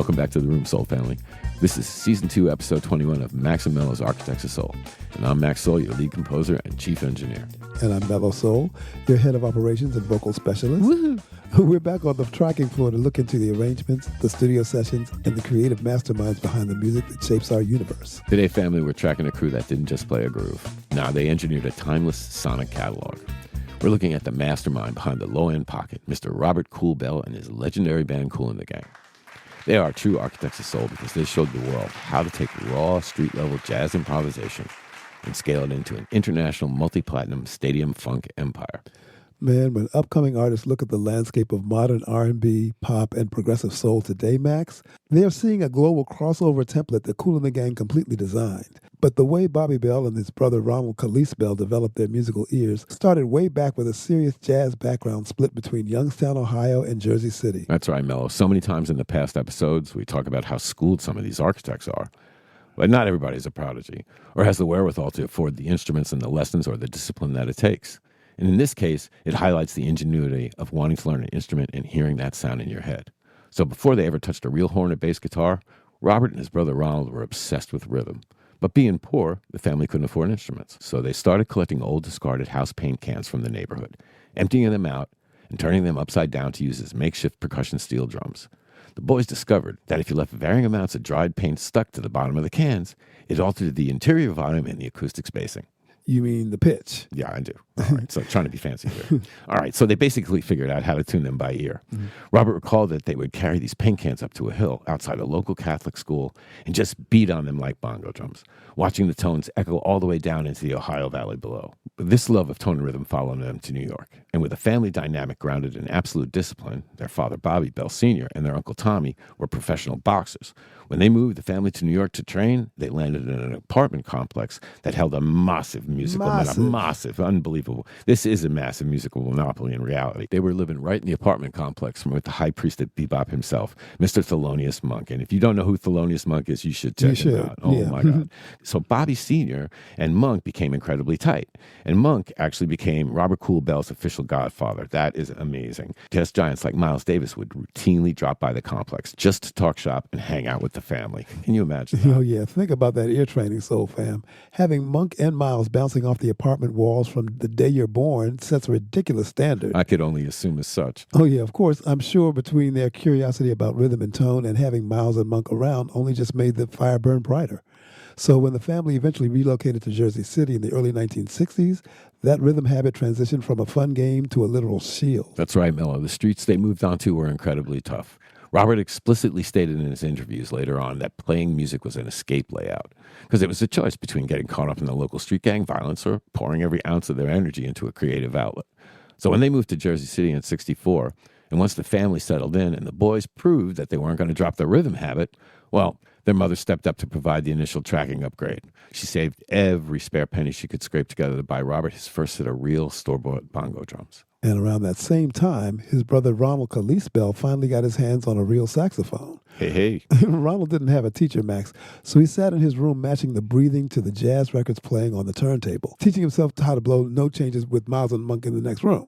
Welcome back to the Room, Soul family. This is Season 2, Episode 21 of Max and Mello's Architects of Soul. And I'm Max Soul, your lead composer and chief engineer. And I'm Mello Soul, your head of operations and vocal specialist. Woo-hoo. We're back on the tracking floor to look into the arrangements, the studio sessions, and the creative masterminds behind the music that shapes our universe. Today, family, we're tracking a crew that didn't just play a groove. Nah, they engineered a timeless sonic catalog. We're looking at the mastermind behind the low-end pocket, Mr. Robert Kool Bell and his legendary band Kool The Gang. They are true architects of soul because they showed the world how to take raw, street-level jazz improvisation and scale it into an international multi-platinum stadium funk empire. Man, when upcoming artists look at the landscape of modern R&B, pop, and progressive soul today, Max, they are seeing a global crossover template that Kool the Gang completely designed. But the way Bobby Bell and his brother Ronald Khalees Bell developed their musical ears started way back with a serious jazz background split between Youngstown, Ohio, and Jersey City. That's right, Mello. So many times in the past episodes, we talk about how schooled some of these architects are. But not everybody's a prodigy or has the wherewithal to afford the instruments and the lessons or the discipline that it takes. And in this case, it highlights the ingenuity of wanting to learn an instrument and hearing that sound in your head. So before they ever touched a real horn or bass guitar, Robert and his brother Ronald were obsessed with rhythm. But being poor, the family couldn't afford instruments. So they started collecting old discarded house paint cans from the neighborhood, emptying them out and turning them upside down to use as makeshift percussion steel drums. The boys discovered that if you left varying amounts of dried paint stuck to the bottom of the cans, it altered the interior volume and the acoustic spacing. You mean the pitch? Yeah, I do. All right, so trying to be fancy here. All right, so they basically figured out how to tune them by ear. Mm-hmm. Robert recalled that they would carry these paint cans up to a hill outside a local Catholic school and just beat on them like bongo drums, watching the tones echo all the way down into the Ohio Valley below. But this love of tone and rhythm followed them to New York. And with a family dynamic grounded in absolute discipline, their father Bobby Bell Sr. and their uncle Tommy were professional boxers. When they moved the family to New York to train, they landed in an apartment complex that held a massive musical massive, unbelievable. This is a massive musical monopoly in reality. They were living right in the apartment complex with the high priest of bebop himself, Mr. Thelonious Monk. And if you don't know who Thelonious Monk is, you should check him out. Oh, my God. So Bobby Sr. and Monk became incredibly tight. And Monk actually became Robert Kool Bell's official godfather. That is amazing. Guest giants like Miles Davis would routinely drop by the complex just to talk shop and hang out with the family. Can you imagine that? Oh, yeah. Think about that ear training, soul fam. Having Monk and Miles bouncing off the apartment walls from the day you're born sets a ridiculous standard. I could only assume as such. Oh, yeah, of course. I'm sure between their curiosity about rhythm and tone and having Miles and Monk around only just made the fire burn brighter. So when the family eventually relocated to Jersey City in the early 1960s, that rhythm habit transitioned from a fun game to a literal shield. That's right, Mello. The streets they moved onto were incredibly tough. Robert explicitly stated in his interviews later on that playing music was an escape layout because it was a choice between getting caught up in the local street gang violence or pouring every ounce of their energy into a creative outlet. So when they moved to Jersey City in '64, and once the family settled in and the boys proved that they weren't going to drop their rhythm habit, well, their mother stepped up to provide the initial tracking upgrade. She saved every spare penny she could scrape together to buy Robert his first set of real store-bought bongo drums. And around that same time, his brother Ronald Khalees Bell finally got his hands on a real saxophone. Hey. Ronald didn't have a teacher, Max, so he sat in his room matching the breathing to the jazz records playing on the turntable, teaching himself how to blow note changes with Miles and Monk in the next room.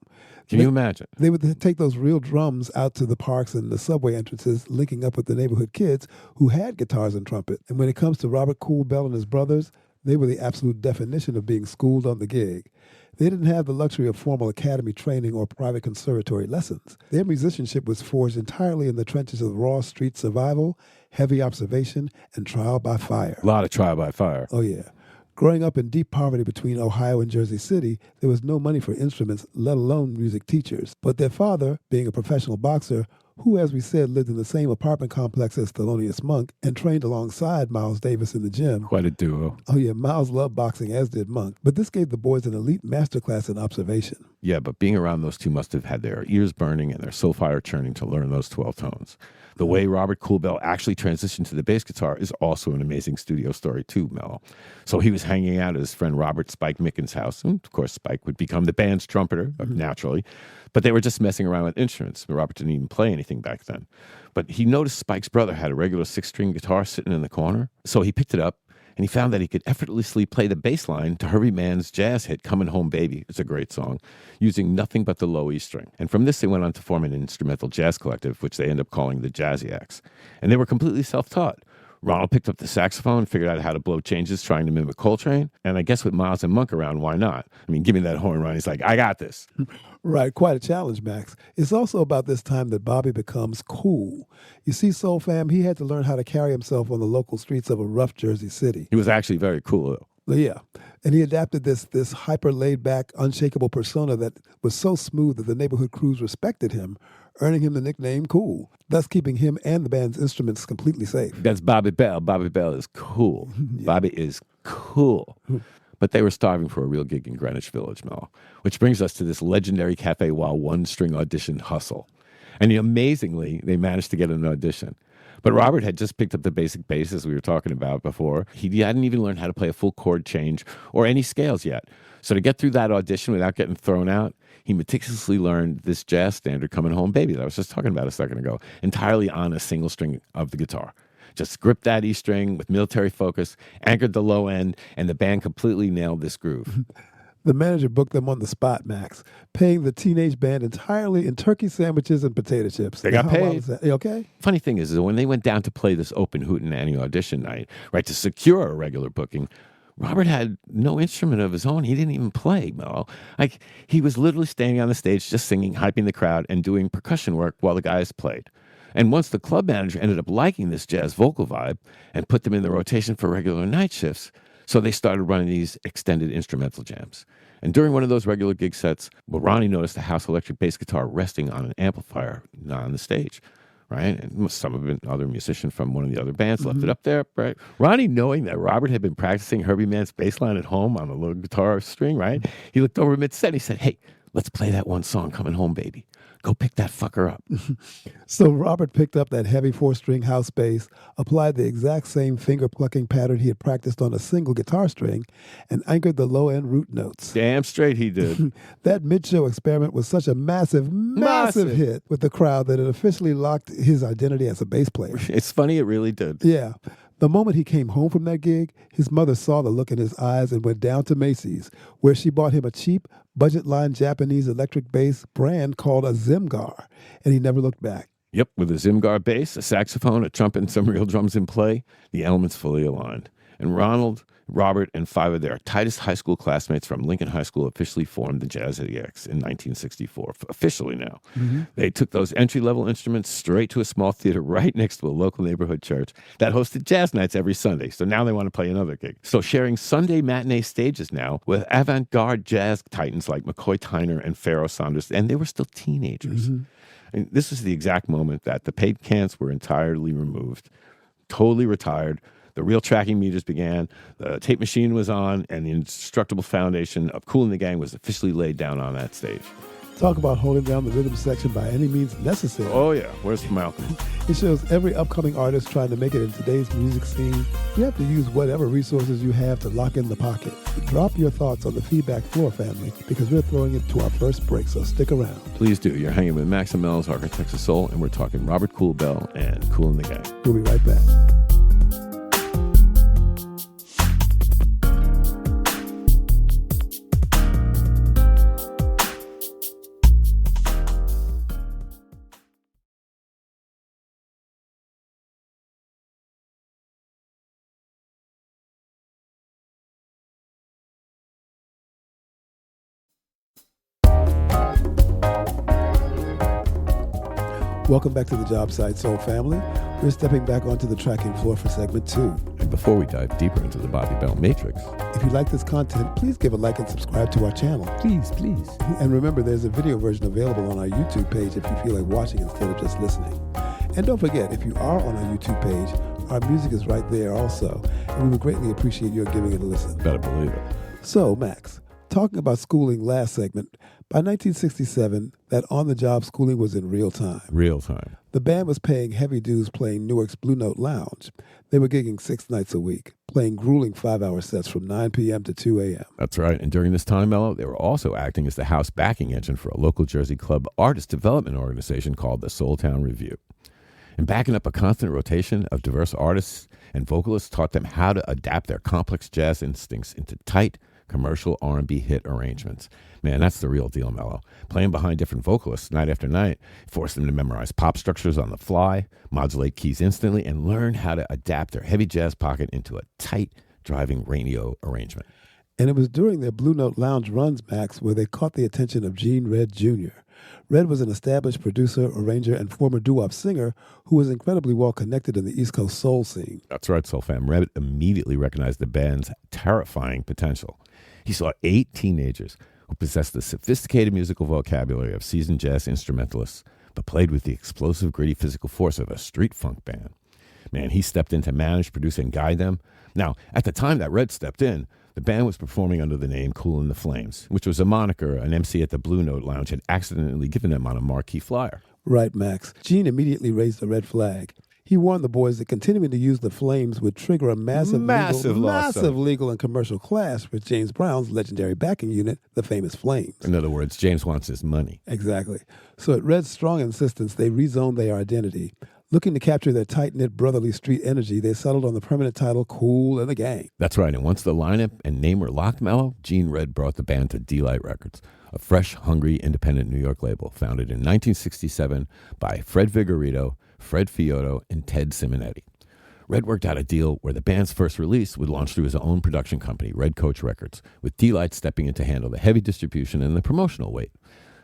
Can you imagine? They would take those real drums out to the parks and the subway entrances, linking up with the neighborhood kids who had guitars and trumpet. And when it comes to Robert Kool Bell and his brothers, they were the absolute definition of being schooled on the gig. They didn't have the luxury of formal academy training or private conservatory lessons. Their musicianship was forged entirely in the trenches of raw street survival, heavy observation, and trial by fire. A lot of trial by fire. Oh, yeah. Growing up in deep poverty between Ohio and Jersey City, there was no money for instruments, let alone music teachers. But their father, being a professional boxer, who, as we said, lived in the same apartment complex as Thelonious Monk and trained alongside Miles Davis in the gym. Quite a duo. Oh, yeah, Miles loved boxing, as did Monk. But this gave the boys an elite masterclass in observation. Yeah, but being around those two must have had their ears burning and their soul fire churning to learn those 12 tones. The way Robert Kool Bell actually transitioned to the bass guitar is also an amazing studio story too, Mello. So he was hanging out at his friend Robert Spike Mickens' house, and of course Spike would become the band's trumpeter, naturally. But they were just messing around with instruments. Robert didn't even play anything back then. But he noticed Spike's brother had a regular 6-string guitar sitting in the corner, so he picked it up And he found that he could effortlessly play the bass line to Herbie Mann's jazz hit, Coming Home Baby. It's a great song, using nothing but the low E string. And from this, they went on to form an instrumental jazz collective, which they ended up calling the Jazziacs. And they were completely self-taught. Ronald picked up the saxophone, figured out how to blow changes, trying to mimic Coltrane. And I guess with Miles and Monk around, why not? I mean, give me that horn, Ron. He's like, I got this. Right, quite a challenge, Max. It's also about this time that Bobby becomes cool. You see, Soul Fam, he had to learn how to carry himself on the local streets of a rough Jersey city. He was actually very cool, though. Yeah, and he adapted this hyper laid-back, unshakable persona that was so smooth that the neighborhood crews respected him, earning him the nickname Kool, thus keeping him and the band's instruments completely safe. That's Bobby Bell. Bobby Bell is cool. Yeah. Bobby is cool. But they were starving for a real gig in Greenwich Village, Mello, which brings us to this legendary Café Wha one-string audition hustle. And amazingly, they managed to get an audition. But Robert had just picked up the basic bass, as we were talking about before. He hadn't even learned how to play a full chord change or any scales yet. So to get through that audition without getting thrown out, he meticulously learned this jazz standard, Coming Home Baby, that I was just talking about a second ago, entirely on a single string of the guitar. Just gripped that E string with military focus, anchored the low end, and the band completely nailed this groove. The manager booked them on the spot, Max, paying the teenage band entirely in turkey sandwiches and potato chips. They got paid. You okay? Funny thing is when they went down to play this open hootenanny audition night, right, to secure a regular booking, Robert had no instrument of his own. He didn't even play, Mello. Like, he was literally standing on the stage just singing, hyping the crowd, and doing percussion work while the guys played. And once the club manager ended up liking this jazz vocal vibe and put them in the rotation for regular night shifts, so they started running these extended instrumental jams. And during one of those regular gig sets, Ronnie noticed a house electric bass guitar resting on an amplifier on the stage, right? And some of it, other musician from one of the other bands left it up there, right? Ronnie, knowing that Robert had been practicing Herbie Mann's bass line at home on a little guitar string, right? He looked over mid-set and he said, hey, let's play that one song, Coming Home Baby. Go pick that fucker up. So Robert picked up that heavy 4-string house bass, applied the exact same finger-plucking pattern he had practiced on a single guitar string, and anchored the low-end root notes. Damn straight he did. That mid-show experiment was such a massive hit with the crowd that it officially locked his identity as a bass player. It's funny, it really did. Yeah. The moment he came home from that gig, his mother saw the look in his eyes and went down to Macy's, where she bought him a cheap, budget-line Japanese electric bass brand called a Zimgar, and he never looked back. Yep, with a Zimgar bass, a saxophone, a trumpet, and some real drums in play, the elements fully aligned. And Ronald, Robert, and 5 of their tightest high school classmates from Lincoln High School officially formed the Jazziacs in 1964, officially now. They took those entry-level instruments straight to a small theater right next to a local neighborhood church that hosted jazz nights every Sunday. So now they want to play another gig. So sharing Sunday matinee stages now with avant-garde jazz titans like McCoy Tyner and Pharoah Sanders, and they were still teenagers. And this was the exact moment that the paint cans were entirely removed, totally retired. The real tracking meters began, the tape machine was on, and the indestructible foundation of Kool The Gang was officially laid down on that stage. Talk about holding down the rhythm section by any means necessary. Oh, yeah. Where's Malcolm? It shows every upcoming artist trying to make it in today's music scene. You have to use whatever resources you have to lock in the pocket. Drop your thoughts on the feedback floor, family, because we're throwing it to our first break, so stick around. Please do. You're hanging with Max and Mello's Architects of Soul, and we're talking Robert Kool Bell and Kool The Gang. We'll be right back. Welcome back to the Job Site Soul family. We're stepping back onto the tracking floor for segment 2. And before we dive deeper into the Bobby Bell Matrix, if you like this content, please give a like and subscribe to our channel. Please. And remember, there's a video version available on our YouTube page if you feel like watching instead of just listening. And don't forget, if you are on our YouTube page, our music is right there also, and we would greatly appreciate your giving it a listen. Better believe it. So, Max, talking about schooling last segment, by 1967, that on-the-job schooling was in real time. Real time. The band was paying heavy dues playing Newark's Blue Note Lounge. They were gigging 6 nights a week, playing grueling 5-hour sets from 9 p.m. to 2 a.m. That's right. And during this time, Mello, they were also acting as the house backing engine for a local Jersey club artist development organization called the Soul Town Review. And backing up a constant rotation of diverse artists and vocalists taught them how to adapt their complex jazz instincts into tight, commercial R&B hit arrangements. Man, that's the real deal, Mello. Playing behind different vocalists night after night forced them to memorize pop structures on the fly, modulate keys instantly, and learn how to adapt their heavy jazz pocket into a tight, driving radio arrangement. And it was during their Blue Note Lounge runs, Max, where they caught the attention of Gene Red Jr. Red was an established producer, arranger, and former doo-wop singer who was incredibly well connected in the East Coast soul scene. That's right, Soul Fam. Red immediately recognized the band's terrifying potential. He saw 8 teenagers who possessed the sophisticated musical vocabulary of seasoned jazz instrumentalists, but played with the explosive, gritty physical force of a street funk band. Man, he stepped in to manage, produce, and guide them. Now, at the time that Red stepped in, the band was performing under the name Kool and the Flames, which was a moniker an MC at the Blue Note Lounge had accidentally given them on a marquee flyer. Right, Max. Gene immediately raised the red flag. He warned the boys that continuing to use the Flames would trigger a massive legal and commercial clash with James Brown's legendary backing unit, the famous Flames. In other words, James wants his money. Exactly. So at Red's strong insistence, they rezoned their identity. Looking to capture their tight-knit brotherly street energy, they settled on the permanent title Kool and the Gang. That's right, and once the lineup and name were locked, Mello, Gene Red brought the band to D-Light Records, a fresh, hungry, independent New York label founded in 1967 by Fred Vigorito, Fred Fiotto, and Ted Simonetti. Red worked out a deal where the band's first release would launch through his own production company, Red Coach Records, with D-Light stepping in to handle the heavy distribution and the promotional weight.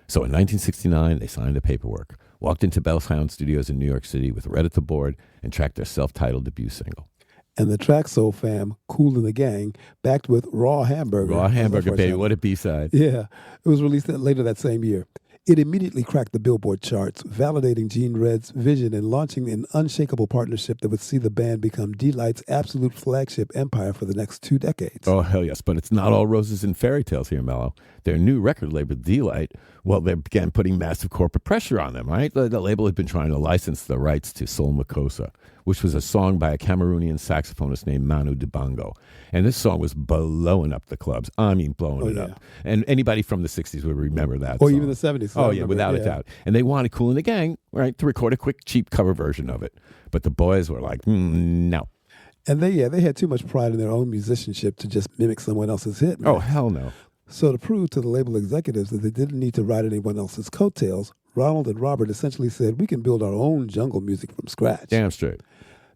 So in 1969, they signed the paperwork, walked into Bellhound Studios in New York City with Red at the board, and tracked their self-titled debut single. And the track, Soul Fam, Kool and the Gang, backed with Raw Hamburger. Raw Hamburger, baby, what a B-side. Yeah, it was released later that same year. It immediately cracked the Billboard charts, validating Gene Red's vision and launching an unshakable partnership that would see the band become D-Light's absolute flagship empire for the next 2 decades. Oh, hell yes, but it's not all roses and fairy tales here, Mello. Their new record label, D-Light, well, they began putting massive corporate pressure on them, right? The label had been trying to license the rights to Soul Makossa, which was a song by a Cameroonian saxophonist named Manu Dibango. And this song was blowing up the clubs. I mean, blowing it up. And anybody from the 60s would remember that Or song. even the 70s. Oh, yeah, without a doubt. And they wanted Kool and the Gang, right, to record a quick, cheap cover version of it. But the boys were like, no. And they had too much pride in their own musicianship to just mimic someone else's hit. Man. Oh, hell no. So to prove to the label executives that they didn't need to ride anyone else's coattails, Ronald and Robert essentially said, we can build our own jungle music from scratch. Damn straight.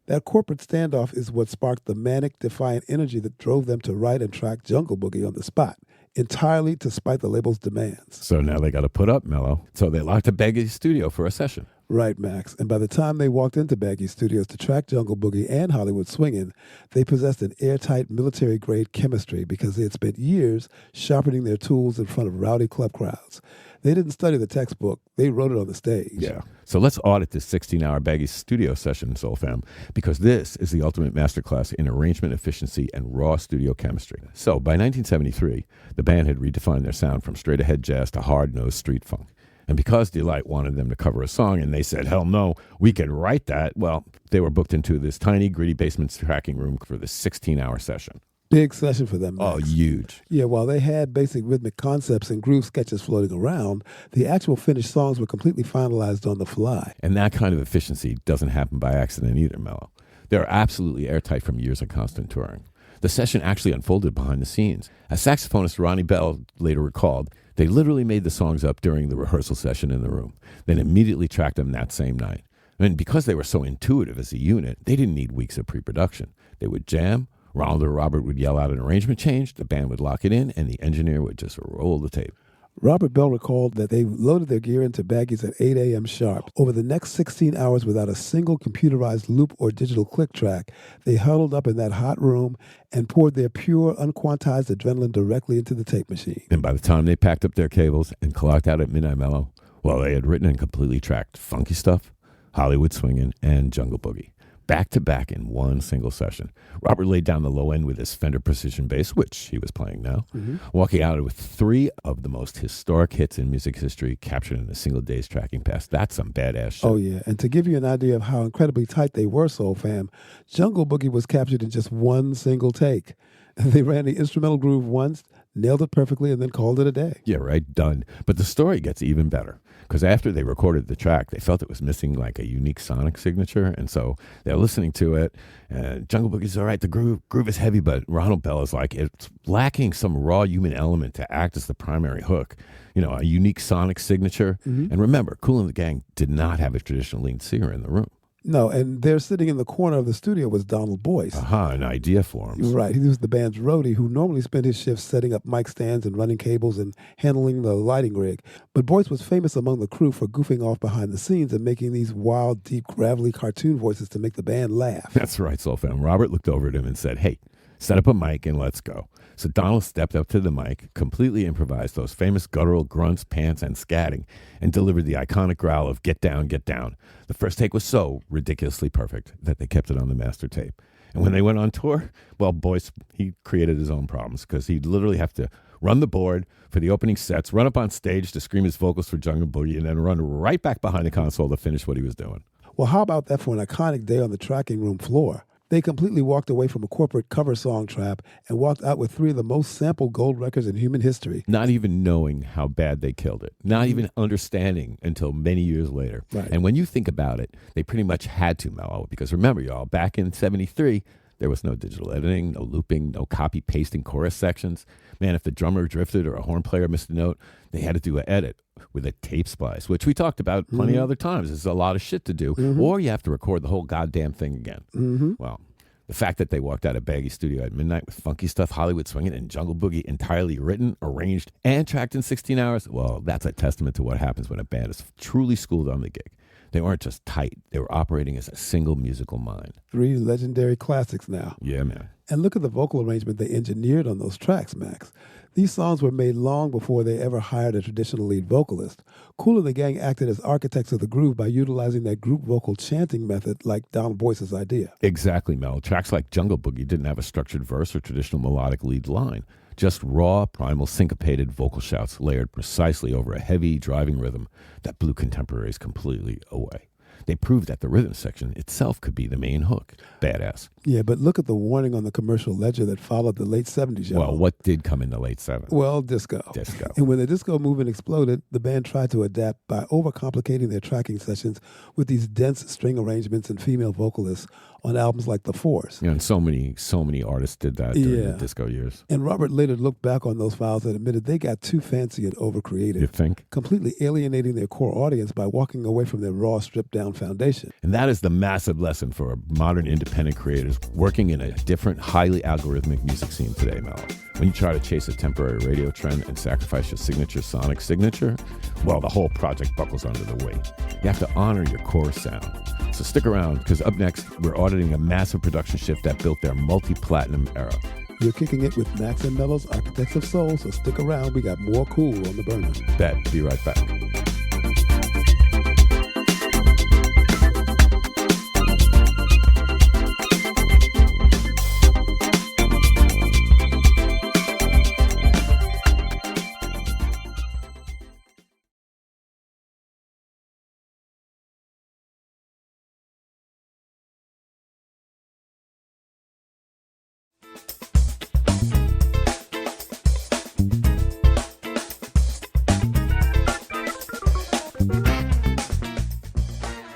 That corporate standoff is what sparked the manic, defiant energy that drove them to write and track Jungle Boogie on the spot, entirely despite the label's demands. So now they got to put up, Mello. So they locked a Baggy's studio for a session. Right, Max. And by the time they walked into Baggy Studios to track Jungle Boogie and Hollywood Swingin', they possessed an airtight military-grade chemistry because they had spent years sharpening their tools in front of rowdy club crowds. They didn't study the textbook. They wrote it on the stage. Yeah. So let's audit this 16-hour Baggy studio session, Soul Fam, because this is the ultimate masterclass in arrangement efficiency and raw studio chemistry. So by 1973, the band had redefined their sound from straight-ahead jazz to hard-nosed street funk. And because D-Light wanted them to cover a song and they said, hell no, we can write that, well, they were booked into this tiny, gritty basement tracking room for this 16-hour session. Big session for them, Max. Oh, huge. Yeah, while they had basic rhythmic concepts and groove sketches floating around, the actual finished songs were completely finalized on the fly. And that kind of efficiency doesn't happen by accident either, Mello. They're absolutely airtight from years of constant touring. The session actually unfolded behind the scenes. As saxophonist Ronnie Bell later recalled, they literally made the songs up during the rehearsal session in the room, then immediately tracked them that same night. And because they were so intuitive as a unit, they didn't need weeks of pre-production. They would jam, Ronald or Robert would yell out an arrangement change, the band would lock it in, and the engineer would just roll the tape. Robert Bell recalled that they loaded their gear into baggies at 8 a.m. sharp. Over the next 16 hours without a single computerized loop or digital click track, they huddled up in that hot room and poured their pure, un-quantized adrenaline directly into the tape machine. And by the time they packed up their cables and clocked out at midnight, Mello, well, they had written and completely tracked Funky Stuff, Hollywood Swingin', and Jungle Boogie, back-to-back in one single session. Robert laid down the low end with his Fender Precision bass, which he was playing now, walking out with 3 of the most historic hits in music history captured in a single day's tracking pass. That's some badass shit. Oh, yeah. And to give you an idea of how incredibly tight they were, Soul Fam, Jungle Boogie was captured in just one single take. They ran the instrumental groove once, nailed it perfectly, and then called it a day. Yeah, right, done. But the story gets even better because after they recorded the track, they felt it was missing like a unique sonic signature. And so they're listening to it, and Jungle Boogie's all right, the groove is heavy, but Ronald Bell is like, it's lacking some raw human element to act as the primary hook. You know, a unique sonic signature. And remember, Kool the Gang did not have a traditional lead singer in the room. No, and there sitting in the corner of the studio was Donald Boyce. An idea forms. Right. He was the band's roadie who normally spent his shifts setting up mic stands and running cables and handling the lighting rig. But Boyce was famous among the crew for goofing off behind the scenes and making these wild, deep, gravelly cartoon voices to make the band laugh. That's right, Soul Fam. Robert looked over at him and said, hey, set up a mic and let's go. So Donald stepped up to the mic, completely improvised those famous guttural grunts, pants, and scatting, and delivered the iconic growl of "Get down, get down." The first take was so ridiculously perfect that they kept it on the master tape. And when they went on tour, well, Boyce, he created his own problems because he'd literally have to run the board for the opening sets, run up on stage to scream his vocals for Jungle Boogie, and then run right back behind the console to finish what he was doing. Well, how about that for an iconic day on the tracking room floor? They completely walked away from a corporate cover song trap and walked out with 3 of the most sampled gold records in human history. Not even knowing how bad they killed it. Not even understanding until many years later. Right. And when you think about it, they pretty much had to, Mello, because remember, y'all, back in 73, there was no digital editing, no looping, no copy-pasting chorus sections. Man, if the drummer drifted or a horn player missed a note, they had to do an edit with a tape splice, which we talked about plenty of other times. There's a lot of shit to do. Or you have to record the whole goddamn thing again. Well, the fact that they walked out of Baggy Studio at midnight with Funky Stuff, Hollywood Swingin', and Jungle Boogie entirely written, arranged, and tracked in 16 hours, well, that's a testament to what happens when a band is truly schooled on the gig. They weren't just tight. They were operating as a single musical mind. 3 legendary classics now. Yeah, man. And look at the vocal arrangement they engineered on those tracks, Max. These songs were made long before they ever hired a traditional lead vocalist. Kool and the Gang acted as architects of the groove by utilizing that group vocal chanting method like Donald Boyce's idea. Exactly, Mel. Tracks like Jungle Boogie didn't have a structured verse or traditional melodic lead line. Just raw, primal, syncopated vocal shouts layered precisely over a heavy, driving rhythm that blew contemporaries completely away. They proved that the rhythm section itself could be the main hook. Badass. Yeah, but look at the warning on the commercial ledger that followed the late 70s, y'all. Well, what did come in the late 70s? Well, disco. Disco. And when the disco movement exploded, the band tried to adapt by overcomplicating their tracking sessions with these dense string arrangements and female vocalists on albums like The Force. Yeah, and so many artists did that during the disco years. And Robert later looked back on those files and admitted they got too fancy and over-creative. You think? Completely alienating their core audience by walking away from their raw, stripped-down foundation. And that is the massive lesson for modern independent creators working in a different, highly algorithmic music scene today, Mello. When you try to chase a temporary radio trend and sacrifice your signature sonic signature, well, the whole project buckles under the weight. You have to honor your core sound. So stick around, because up next, we're auditing a massive production shift that built their multi-platinum era. You're kicking it with Max and Mello's Architects of Soul, so stick around. We got more Kool on the burner. Bet. Be right back.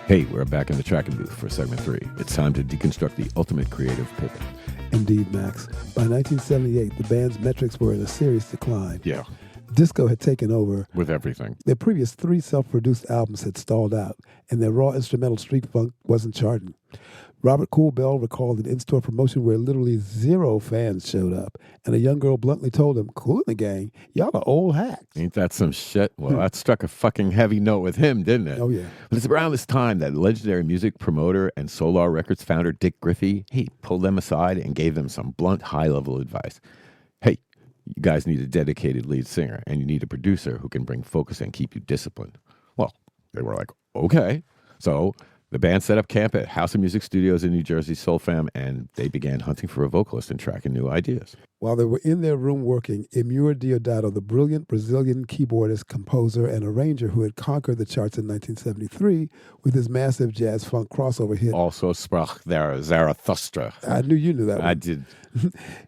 Hey, we're back in the tracking booth for segment 3. It's time to deconstruct the ultimate creative pivot. Indeed, Max. By 1978, the band's metrics were in a serious decline. Yeah. Disco had taken over. With everything. Their previous 3 self-produced albums had stalled out, and their raw instrumental street funk wasn't charting. Robert Kool Bell recalled an in-store promotion where literally 0 fans showed up, and a young girl bluntly told him, "Kool the Gang, y'all are old hacks." Ain't that some shit? Well, that struck a fucking heavy note with him, didn't it? Oh, yeah. But it's around this time that legendary music promoter and Solar Records founder Dick Griffey, he pulled them aside and gave them some blunt, high-level advice. Hey, you guys need a dedicated lead singer, and you need a producer who can bring focus and keep you disciplined. Well, they were like, okay. So the band set up camp at House of Music Studios in New Jersey, Soul Fam, and they began hunting for a vocalist and tracking new ideas. While they were in their room working, Emir Deodato, the brilliant Brazilian keyboardist, composer, and arranger who had conquered the charts in 1973 with his massive jazz-funk crossover hit. Also sprach der Zarathustra. I knew you knew that one. I did.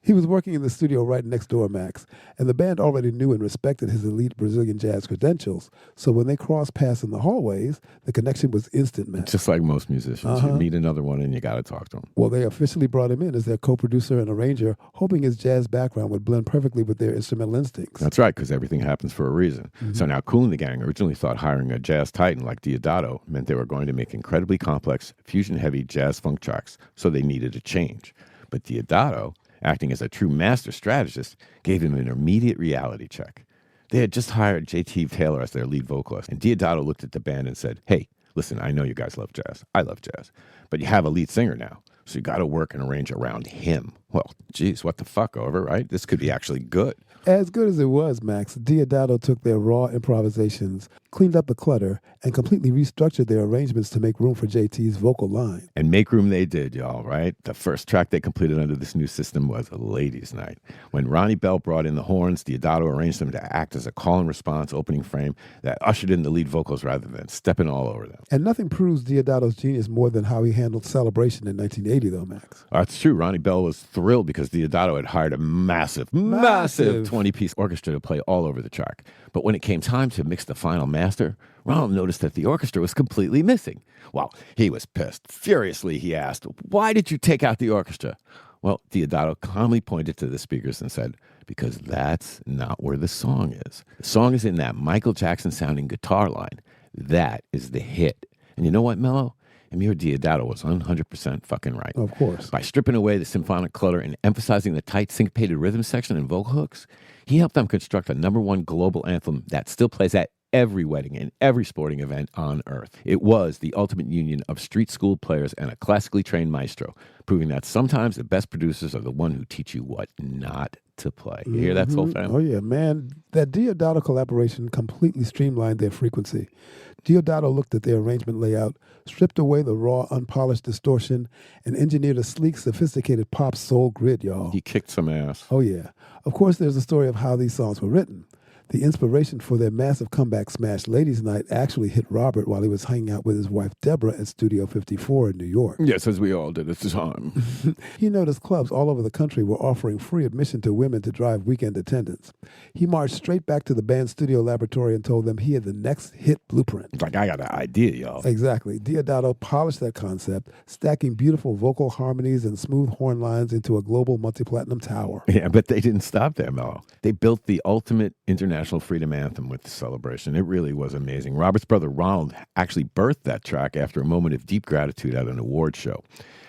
He was working in the studio right next door, Max, and the band already knew and respected his elite Brazilian jazz credentials. So when they crossed paths in the hallways, the connection was instant, Max. Just like most musicians. You meet another one and you got to talk to him. Well, they officially brought him in as their co-producer and arranger, hoping his jazz background would blend perfectly with their instrumental instincts. That's right, because everything happens for a reason. So now Kool the Gang originally thought hiring a jazz titan like Deodato meant they were going to make incredibly complex, fusion-heavy jazz funk tracks, so they needed a change. But Deodato, acting as a true master strategist, gave him an immediate reality check. They had just hired J.T. Taylor as their lead vocalist, and Deodato looked at the band and said, "Hey, listen, I know you guys love jazz. I love jazz. But you have a lead singer now, so you got to work and arrange around him." Well, geez, what the fuck, over, right? This could be actually good. As good as it was, Max, Deodato took their raw improvisations, cleaned up the clutter, and completely restructured their arrangements to make room for JT's vocal line. And make room they did, y'all, right? The first track they completed under this new system was Ladies' Night. When Ronnie Bell brought in the horns, Deodato arranged them to act as a call and response opening frame that ushered in the lead vocals rather than stepping all over them. And nothing proves Deodato's genius more than how he handled Celebration in 1980, though, Max. That's true. Ronnie Bell was thrilled because Deodato had hired a massive 20-piece orchestra to play all over the track. But when it came time to mix the final master, Ronald noticed that the orchestra was completely missing. Well, he was pissed. Furiously, he asked, "Why did you take out the orchestra?" Well, Deodato calmly pointed to the speakers and said, "Because that's not where the song is. The song is in that Michael Jackson-sounding guitar line. That is the hit." And you know what, Mello? Emir Deodato was 100% fucking right. Of course. By stripping away the symphonic clutter and emphasizing the tight syncopated rhythm section and vocal hooks, he helped them construct a #1 global anthem that still plays at every wedding and every sporting event on earth. It was the ultimate union of street school players and a classically trained maestro, proving that sometimes the best producers are the one who teach you what not to play. You hear that, Soul Family? Oh, yeah, man. That Deodato collaboration completely streamlined their frequency. Deodato looked at their arrangement layout, stripped away the raw, unpolished distortion, and engineered a sleek, sophisticated pop soul grid, y'all. He kicked some ass. Oh, yeah. Of course, there's a story of how these songs were written. The inspiration for their massive comeback smash Ladies' Night actually hit Robert while he was hanging out with his wife Deborah at Studio 54 in New York. Yes, as we all did at the time. He noticed clubs all over the country were offering free admission to women to drive weekend attendance. He marched straight back to the band's studio laboratory and told them he had the next hit blueprint. It's like, I got an idea, y'all. Exactly. Deodato polished that concept, stacking beautiful vocal harmonies and smooth horn lines into a global multi-platinum tower. Yeah, but they didn't stop there, Mello. They built the ultimate international freedom anthem with the Celebration. It really was amazing. Robert's brother Ronald actually birthed that track after a moment of deep gratitude at an award show.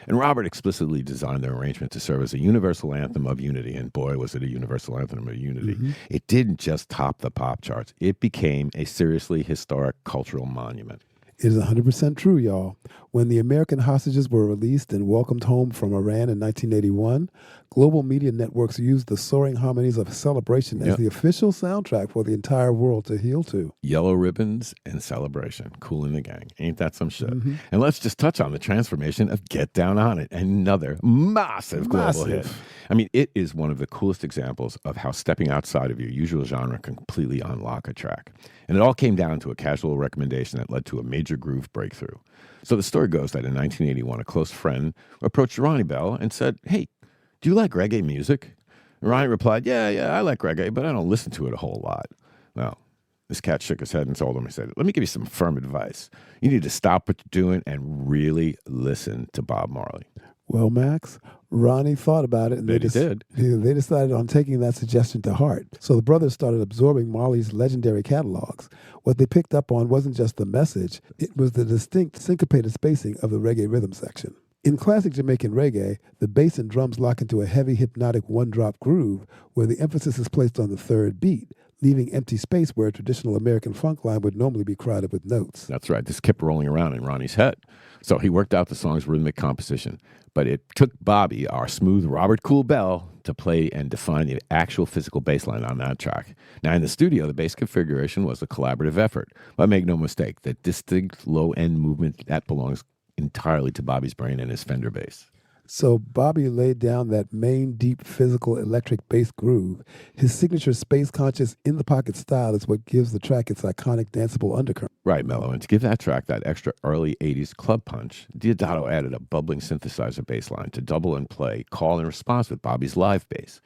And Robert explicitly designed the arrangement to serve as a universal anthem of unity. And boy, was it a universal anthem of unity. It didn't just top the pop charts. It became a seriously historic cultural monument. It is 100% true, y'all. When the American hostages were released and welcomed home from Iran in 1981, global media networks used the soaring harmonies of Celebration as the official soundtrack for the entire world to heal to. Yellow ribbons and Celebration. Kool the Gang. Ain't that some shit? And let's just touch on the transformation of Get Down On It. Another massive global hit. I mean, it is one of the coolest examples of how stepping outside of your usual genre can completely unlock a track. And it all came down to a casual recommendation that led to a major groove breakthrough. So the story goes that in 1981, a close friend approached Ronnie Bell and said, "Hey, do you like reggae music?" And Ronnie replied, yeah, I like reggae, but I don't listen to it a whole lot. Well, this cat shook his head and told him, he said, "Let me give you some firm advice. You need to stop what you're doing and really listen to Bob Marley." Well, Max, Ronnie thought about it, and they decided on taking that suggestion to heart. So the brothers started absorbing Marley's legendary catalogs. What they picked up on wasn't just the message, it was the distinct syncopated spacing of the reggae rhythm section. In classic Jamaican reggae, the bass and drums lock into a heavy, hypnotic one-drop groove where the emphasis is placed on the third beat, leaving empty space where a traditional American funk line would normally be crowded with notes. That's right. This kept rolling around in Ronnie's head. So he worked out the song's rhythmic composition. But it took Bobby, our smooth Robert Kool Bell, to play and define the actual physical bass line on that track. Now, in the studio, the bass configuration was a collaborative effort. But make no mistake, the distinct low-end movement, that belongs entirely to Bobby's brain and his Fender bass. So Bobby laid down that main, deep, physical, electric bass groove. His signature space-conscious, in-the-pocket style is what gives the track its iconic danceable undercurrent. Right, Mello. And to give that track that extra early 80s club punch, Diodato added a bubbling synthesizer bass line to double and play call and response with Bobby's live bass.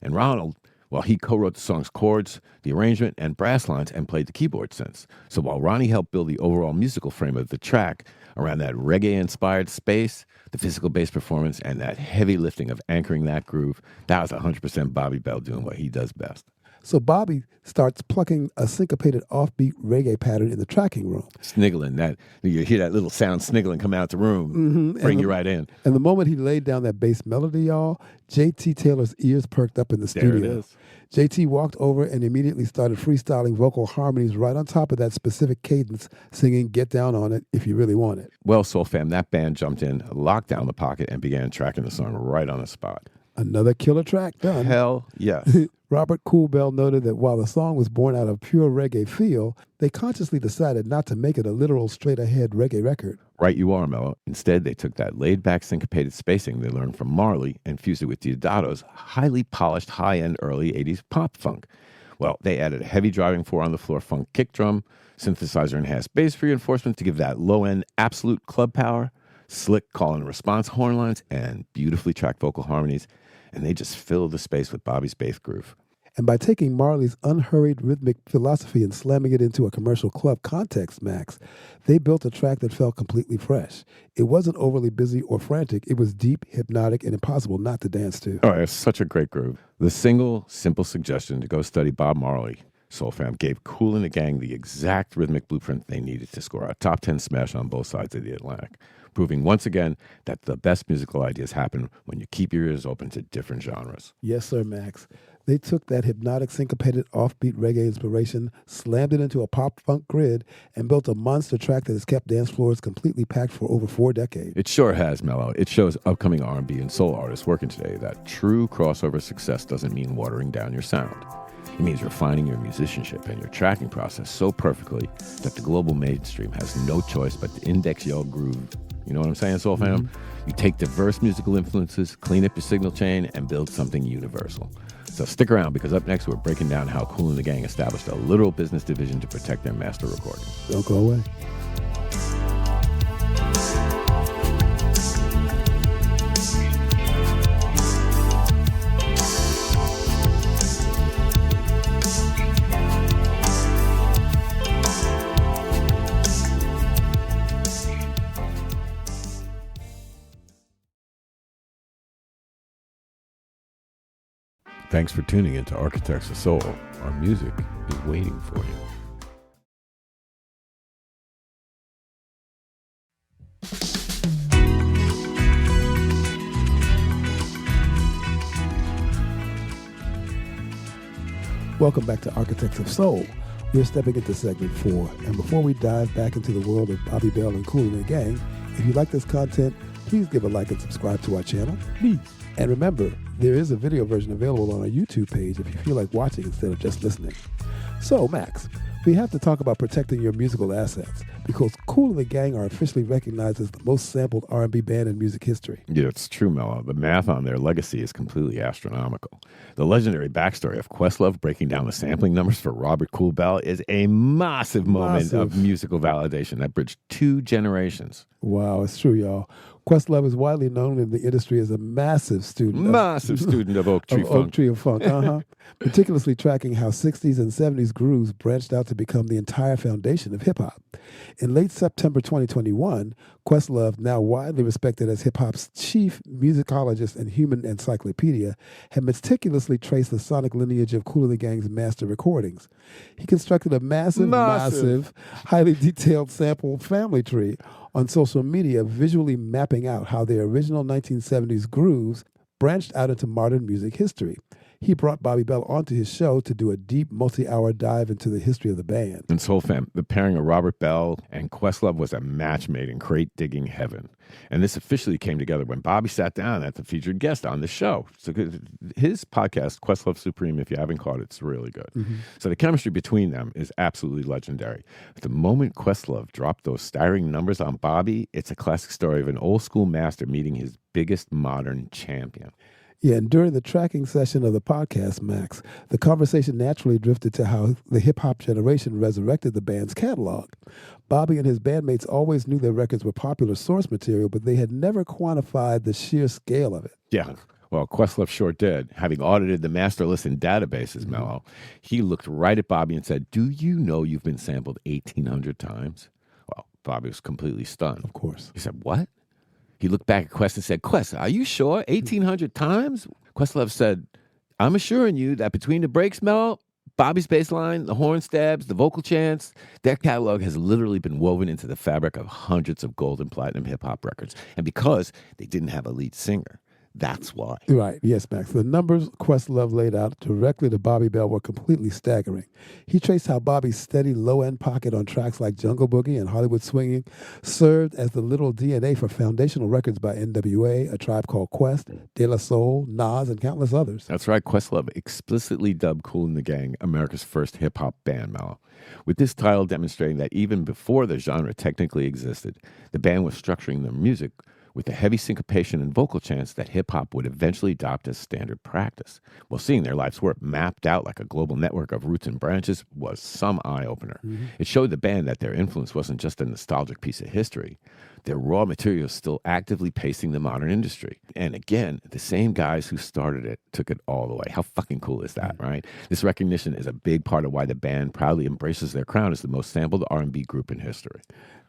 And Ronald, well, he co-wrote the song's chords, the arrangement, and brass lines and played the keyboard synths. So while Ronnie helped build the overall musical frame of the track around that reggae-inspired space, the physical bass performance, and that heavy lifting of anchoring that groove, that was 100% Bobby Bell doing what he does best. So Bobby starts plucking a syncopated offbeat reggae pattern in the tracking room. Sniggling, that you hear that little sound sniggling come out the room, bring you right in. And the moment he laid down that bass melody, y'all, J.T. Taylor's ears perked up in the studio. There it is. J.T. walked over and immediately started freestyling vocal harmonies right on top of that specific cadence, singing Get Down on It If You Really Want It. Well, Soul Fam, that band jumped in, locked down the pocket, and began tracking the song right on the spot. Another killer track done. Hell yes. Robert Kool Bell noted that while the song was born out of pure reggae feel, they consciously decided not to make it a literal straight-ahead reggae record. Right you are, Mello. Instead, they took that laid-back syncopated spacing they learned from Marley and fused it with Diodato's highly polished high-end early 80s pop funk. Well, they added a heavy driving four-on-the-floor funk kick drum, synthesizer-enhanced bass reinforcement to give that low-end absolute club power, slick call and response horn lines, and beautifully tracked vocal harmonies, and they just filled the space with Bobby's bass groove. And by taking Marley's unhurried rhythmic philosophy and slamming it into a commercial club context, Max, they built a track that felt completely fresh. It wasn't overly busy or frantic. It was deep, hypnotic, and impossible not to dance to. Oh, it's such a great groove. The single, simple suggestion to go study Bob Marley, Soul Fam, gave Kool and the Gang the exact rhythmic blueprint they needed to score a top 10 smash on both sides of the Atlantic, proving once again that the best musical ideas happen when you keep your ears open to different genres. Yes, sir, Max. They took that hypnotic, syncopated, offbeat reggae inspiration, slammed it into a pop-funk grid, and built a monster track that has kept dance floors completely packed for over 4 decades. It sure has, Mello. It shows upcoming R&B and soul artists working today that true crossover success doesn't mean watering down your sound. It means refining your musicianship and your tracking process so perfectly that the global mainstream has no choice but to index your groove. You know what I'm saying, Soul Fam? You take diverse musical influences, clean up your signal chain, and build something universal. So stick around, because up next we're breaking down how Kool and the Gang established a literal business division to protect their master recordings. Don't go away. Thanks for tuning into Architects of Soul. Our music is waiting for you. Welcome back to Architects of Soul. We're stepping into segment 4. And before we dive back into the world of Bobby Bell and Kool and the Gang, if you like this content, please give a like and subscribe to our channel. Please. And remember, there is a video version available on our YouTube page if you feel like watching instead of just listening. So, Max, we have to talk about protecting your musical assets, because Kool and the Gang are officially recognized as the most sampled R&B band in music history. Yeah, it's true, Mello. The math on their legacy is completely astronomical. The legendary backstory of Questlove breaking down the sampling numbers for Robert Kool Bell is a massive moment of musical validation that bridged 2 generations. Wow, it's true, y'all. Questlove is widely known in the industry as a massive student of Oak Tree Funk. Oak Tree of Funk, meticulously tracking how 60s and 70s grooves branched out to become the entire foundation of hip-hop. In late September 2021, Questlove, now widely respected as hip-hop's chief musicologist and human encyclopedia, had meticulously traced the sonic lineage of Kool and the Gang's master recordings. He constructed a massive, highly detailed sample family tree on social media, visually mapping out how the original 1970s grooves branched out into modern music history. He brought Bobby Bell onto his show to do a deep, multi-hour dive into the history of the band. And Soul Fam, the pairing of Robert Bell and Questlove was a match made in crate-digging heaven. And this officially came together when Bobby sat down as the featured guest on the show. So his podcast, Questlove Supreme, if you haven't caught it, it's really good. Mm-hmm. So the chemistry between them is absolutely legendary. The moment Questlove dropped those staggering numbers on Bobby, it's a classic story of an old-school master meeting his biggest modern champion. Yeah, and during the tracking session of the podcast, Max, the conversation naturally drifted to how the hip-hop generation resurrected the band's catalog. Bobby and his bandmates always knew their records were popular source material, but they had never quantified the sheer scale of it. Yeah, well, Questlove sure did. Having audited the master list and databases, Mello, he looked right at Bobby and said, "Do you know you've been sampled 1,800 times?" Well, Bobby was completely stunned. Of course. He said, "What?" He looked back at Quest and said, "Quest, are you sure? 1,800 times?" Questlove said, "I'm assuring you that between the breaks, Mello, Bobby's bass line, the horn stabs, the vocal chants, their catalog has literally been woven into the fabric of hundreds of gold and platinum hip-hop records. And because they didn't have a lead singer, that's why." Right, yes, Max. The numbers Questlove laid out directly to Bobby Bell were completely staggering. He traced how Bobby's steady low-end pocket on tracks like Jungle Boogie and Hollywood Swinging served as the literal DNA for foundational records by NWA, A Tribe Called Quest, De La Soul, Nas, and countless others. That's right. Questlove explicitly dubbed Kool and the Gang America's first hip-hop band, Mello, with this title demonstrating that even before the genre technically existed, the band was structuring their music with the heavy syncopation and vocal chants that hip-hop would eventually adopt as standard practice. Well, seeing their life's work mapped out like a global network of roots and branches was some eye-opener. Mm-hmm. It showed the band that their influence wasn't just a nostalgic piece of history. Their raw material is still actively pacing the modern industry. And again, the same guys who started it took it all the way. How fucking cool is that, right? This recognition is a big part of why the band proudly embraces their crown as the most sampled R&B group in history.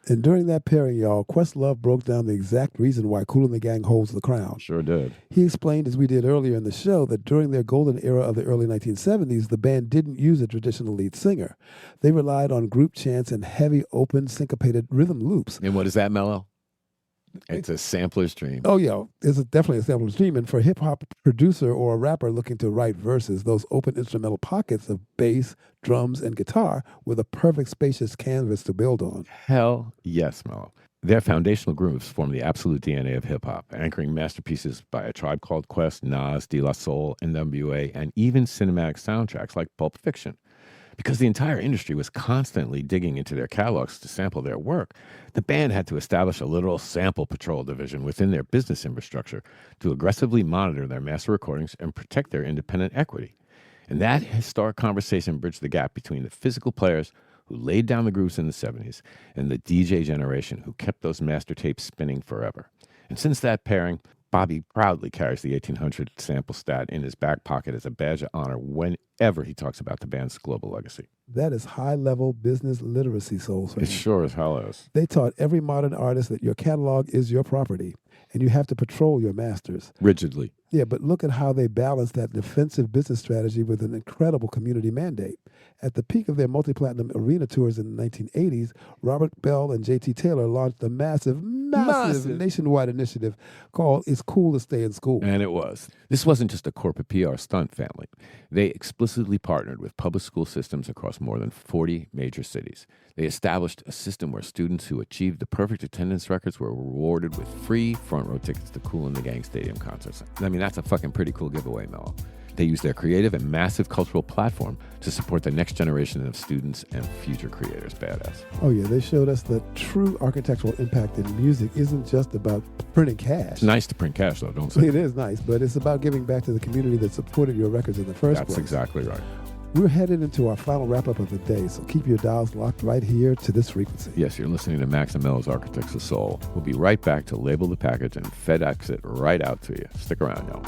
And during that pairing, y'all, Questlove broke down the exact reason why Kool and the Gang holds the crown. Sure did. He explained, as we did earlier in the show, that during their golden era of the early 1970s, the band didn't use a traditional lead singer. They relied on group chants and heavy, open, syncopated rhythm loops. And what is that, Mello? It's a sampler's dream. Oh, yeah. It's definitely a sampler's dream. And for a hip-hop producer or a rapper looking to write verses, those open instrumental pockets of bass, drums, and guitar were the perfect spacious canvas to build on. Hell yes, Mello. Their foundational grooves form the absolute DNA of hip-hop, anchoring masterpieces by A Tribe Called Quest, Nas, De La Soul, NWA, and even cinematic soundtracks like Pulp Fiction. Because the entire industry was constantly digging into their catalogs to sample their work, the band had to establish a literal sample patrol division within their business infrastructure to aggressively monitor their master recordings and protect their independent equity. And that historic conversation bridged the gap between the physical players who laid down the grooves in the 70s and the DJ generation who kept those master tapes spinning forever. And since that pairing, Bobby proudly carries the 1800 sample stat in his back pocket as a badge of honor whenever he talks about the band's global legacy. That is high-level business literacy, Soul Fam. It sure as hell is. They taught every modern artist that your catalog is your property, and you have to patrol your masters. Rigidly. Yeah, but look at how they balance that defensive business strategy with an incredible community mandate. At the peak of their multi-platinum arena tours in the 1980s, Robert Bell and J.T. Taylor launched a massive nationwide initiative called It's Cool to Stay in School. And it was. This wasn't just a corporate PR stunt, family. They explicitly partnered with public school systems across more than 40 major cities. They established a system where students who achieved the perfect attendance records were rewarded with free front row tickets to Kool and the Gang stadium concerts. I mean, that's a fucking pretty cool giveaway, Mello. They use their creative and massive cultural platform to support the next generation of students and future creators. Badass. Oh, yeah. They showed us that true architectural impact in music isn't just about printing cash. It's nice to print cash, though, don't say. It is nice, but it's about giving back to the community that supported your records in the first place. That's exactly right. We're headed into our final wrap-up of the day, so keep your dials locked right here to this frequency. Yes, you're listening to Max and Mello's Architects of Soul. We'll be right back to label the package and FedEx it right out to you. Stick around, y'all.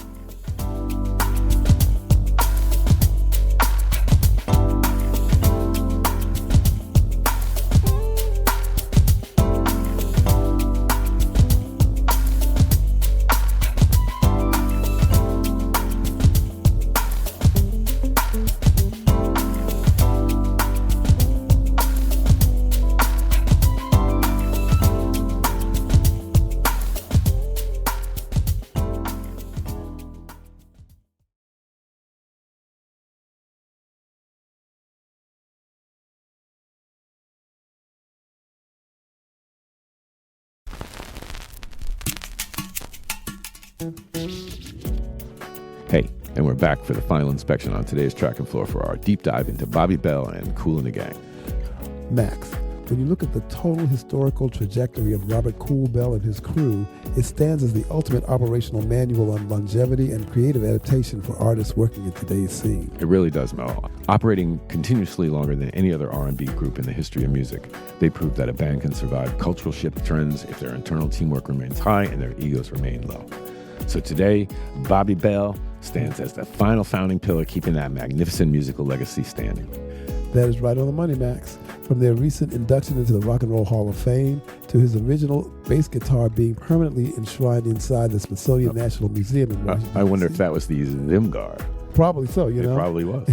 Hey, and we're back for the final inspection on today's track and floor for our deep dive into Bobby Bell and Kool the Gang. Max, when you look at the total historical trajectory of Robert Kool Bell and his crew, it stands as the ultimate operational manual on longevity and creative adaptation for artists working in today's scene. It really does, Mello. Operating continuously longer than any other R&B group in the history of music, they prove that a band can survive cultural shift trends if their internal teamwork remains high and their egos remain low. So today, Bobby Bell stands as the final founding pillar keeping that magnificent musical legacy standing. That is right on the money, Max. From their recent induction into the Rock and Roll Hall of Fame to his original bass guitar being permanently enshrined inside the Smithsonian National Museum in Washington. I wonder if that was the Zimgar. Probably so, you know. It probably was.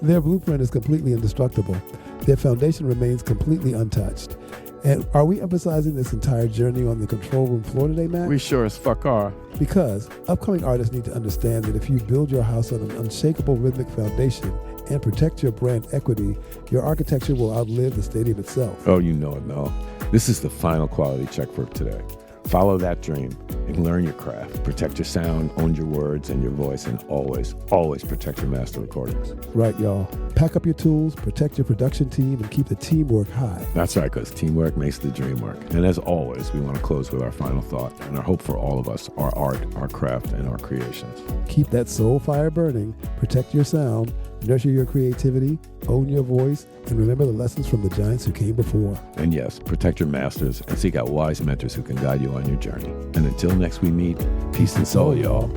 Their blueprint is completely indestructible. Their foundation remains completely untouched. And are we emphasizing this entire journey on the control room floor today, Max? We sure as fuck are. Because upcoming artists need to understand that if you build your house on an unshakable rhythmic foundation and protect your brand equity, your architecture will outlive the stadium itself. Oh, you know it, Mel. This is the final quality check for today. Follow that dream and learn your craft. Protect your sound, own your words and your voice, and always, always protect your master recordings. Right, y'all. Pack up your tools, protect your production team, and keep the teamwork high. That's right, because teamwork makes the dream work. And as always, we want to close with our final thought and our hope for all of us, our art, our craft, and our creations. Keep that soul fire burning, protect your sound, nurture your creativity, own your voice, and remember the lessons from the giants who came before. And yes, protect your masters and seek out wise mentors who can guide you on your journey. And until next we meet, peace and soul, y'all.